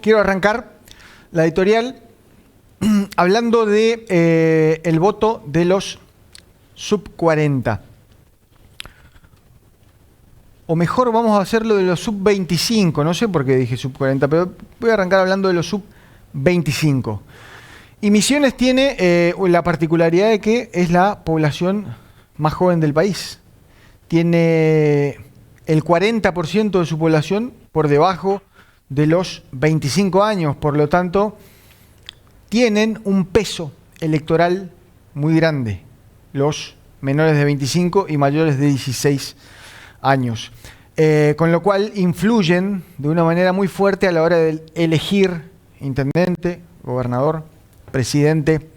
quiero arrancar la editorial hablando de el voto de los sub 40. O mejor, vamos a hacerlo de los sub 25. No sé por qué dije sub 40, pero voy a arrancar hablando de los sub 25. Y Misiones tiene la particularidad de que es la población más joven del país. Tiene el 40% de su población por debajo de los 25 años. Por lo tanto, tienen un peso electoral muy grande los menores de 25 y mayores de 16 años. Con lo cual influyen de una manera muy fuerte a la hora de elegir intendente, gobernador, presidente.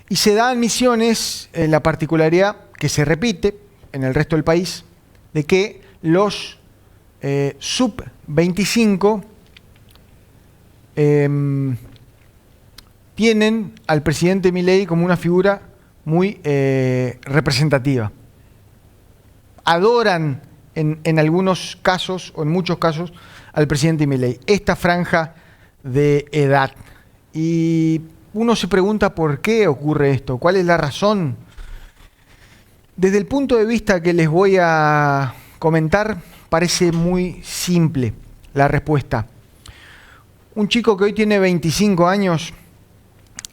Y se da en Misiones la particularidad que se repite en el resto del país, de que los sub 25 tienen al presidente Milei como una figura muy representativa. Adoran en algunos casos, o en muchos casos, al presidente Milei, esta franja de edad. Y uno se pregunta por qué ocurre esto, cuál es la razón. Desde el punto de vista que les voy a comentar, parece muy simple la respuesta. Un chico que hoy tiene 25 años,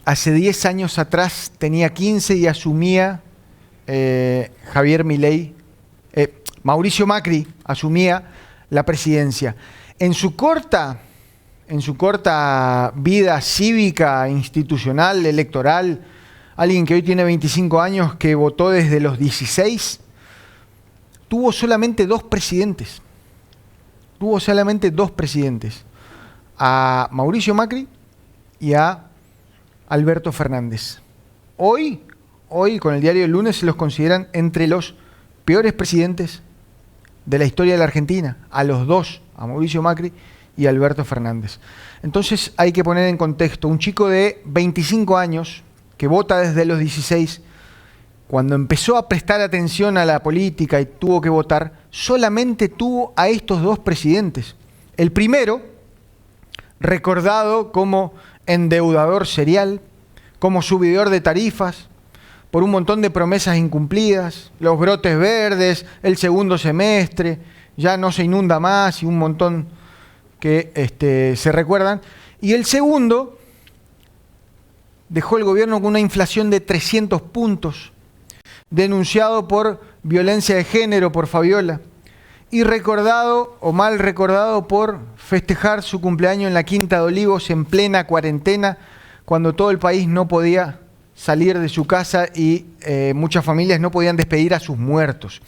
hace 10 años atrás tenía 15 y asumía Mauricio Macri asumía la presidencia. En su corta vida cívica, institucional, electoral, alguien que hoy tiene 25 años, que votó desde los 16, tuvo solamente dos presidentes. Tuvo solamente dos presidentes. A Mauricio Macri y a Alberto Fernández. Hoy, con el diario El Lunes, se los consideran entre los peores presidentes de la historia de la Argentina. A los dos, a Mauricio Macri y a Alberto Fernández. Entonces hay que poner en contexto, un chico de 25 años que vota desde los 16, cuando empezó a prestar atención a la política y tuvo que votar, solamente tuvo a estos dos presidentes. El primero, recordado como endeudador serial, como subidor de tarifas, por un montón de promesas incumplidas, los brotes verdes, el segundo semestre, ya no se inunda más y un montón que se recuerdan. Y el segundo dejó el gobierno con una inflación de 300 puntos, denunciado por violencia de género por Fabiola, y recordado o mal recordado por festejar su cumpleaños en la Quinta de Olivos en plena cuarentena, cuando todo el país no podía salir de su casa y muchas familias no podían despedir a sus muertos.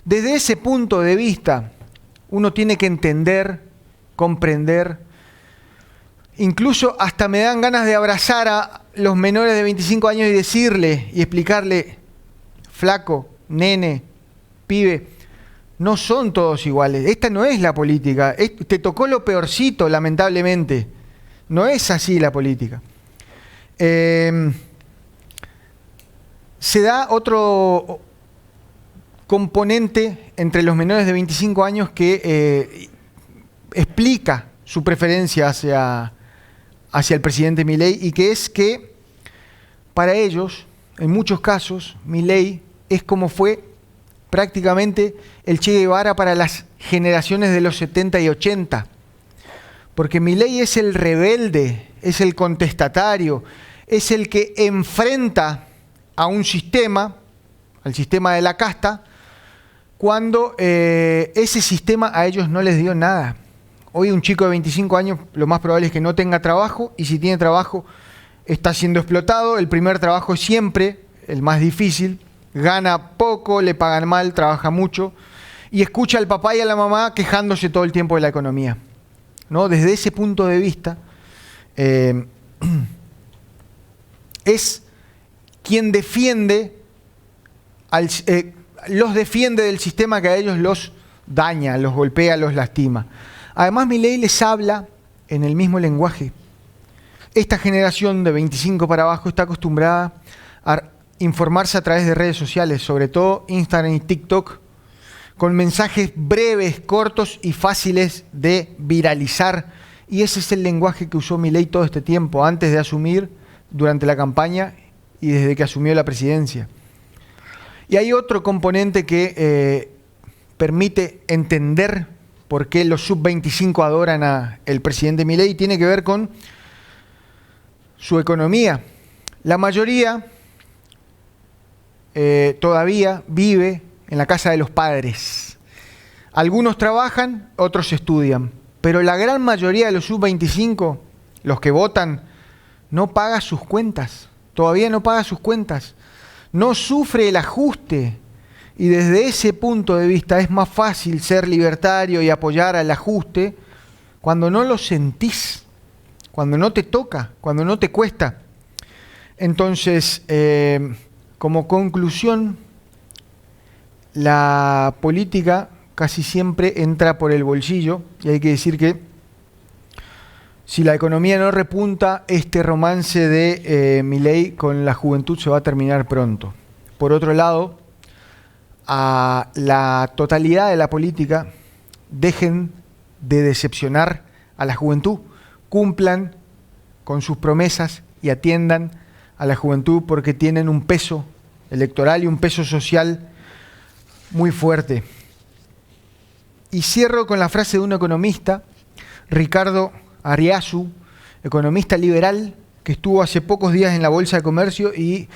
Desde ese punto de vista, uno tiene que entender, comprender, incluso hasta me dan ganas de abrazar a los menores de 25 años y decirle y explicarle: flaco, nene, pibe, no son todos iguales. Esta no es la política. Te tocó lo peorcito, lamentablemente. No es así la política. Se da otro componente entre los menores de 25 años que explica su preferencia hacia el presidente Milei, y que es que para ellos, en muchos casos, Milei es como fue prácticamente el Che Guevara para las generaciones de los 70 y 80. Porque Milei es el rebelde, es el contestatario, es el que enfrenta a un sistema, al sistema de la casta, cuando ese sistema a ellos no les dio nada. Hoy un chico de 25 años lo más probable es que no tenga trabajo, y si tiene trabajo está siendo explotado. El primer trabajo es siempre el más difícil, gana poco, le pagan mal, trabaja mucho, y escucha al papá y a la mamá quejándose todo el tiempo de la economía, ¿no? Desde ese punto de vista, es quien defiende, los defiende del sistema que a ellos los daña, los golpea, los lastima. Además, Milei les habla en el mismo lenguaje. Esta generación de 25 para abajo está acostumbrada a informarse a través de redes sociales, sobre todo Instagram y TikTok, con mensajes breves, cortos y fáciles de viralizar Y ese es el lenguaje que usó Milei todo este tiempo, antes de asumir, durante la campaña y desde que asumió la presidencia. Y hay otro componente que permite entender por qué los sub-25 adoran al presidente Milei, y tiene que ver con su economía. La mayoría todavía vive en la casa de los padres. Algunos trabajan, otros estudian, pero la gran mayoría de los sub-25, los que votan, no paga sus cuentas, todavía no paga sus cuentas, no sufre el ajuste, y desde ese punto de vista es más fácil ser libertario y apoyar al ajuste cuando no lo sentís, cuando no te toca, cuando no te cuesta. Entonces, como conclusión, la política casi siempre entra por el bolsillo, y hay que decir que si la economía no repunta, este romance de Milei con la juventud se va a terminar pronto. Por otro lado, a la totalidad de la política, dejen de decepcionar a la juventud, cumplan con sus promesas y atiendan a la juventud, porque tienen un peso electoral y un peso social muy fuerte. Y cierro con la frase de un economista, Ricardo Ariazu, economista liberal, que estuvo hace pocos días en la Bolsa de Comercio y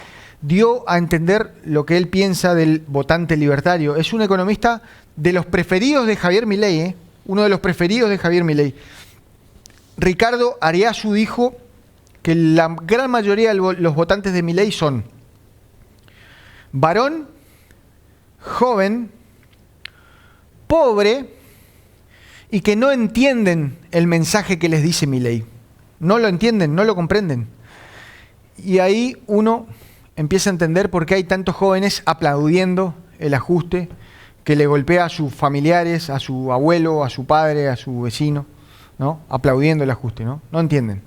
dio a entender lo que él piensa del votante libertario. Es un economista de los preferidos de Javier Milei, uno de los preferidos de Javier Milei. Ricardo Ariazu dijo que la gran mayoría de los votantes de Milei son varón, joven, pobre y que no entienden el mensaje que les dice Milei. No lo entienden, no lo comprenden. Y ahí uno empieza a entender por qué hay tantos jóvenes aplaudiendo el ajuste que le golpea a sus familiares, a su abuelo, a su padre, a su vecino, ¿no? Aplaudiendo el ajuste, ¿no? No entienden.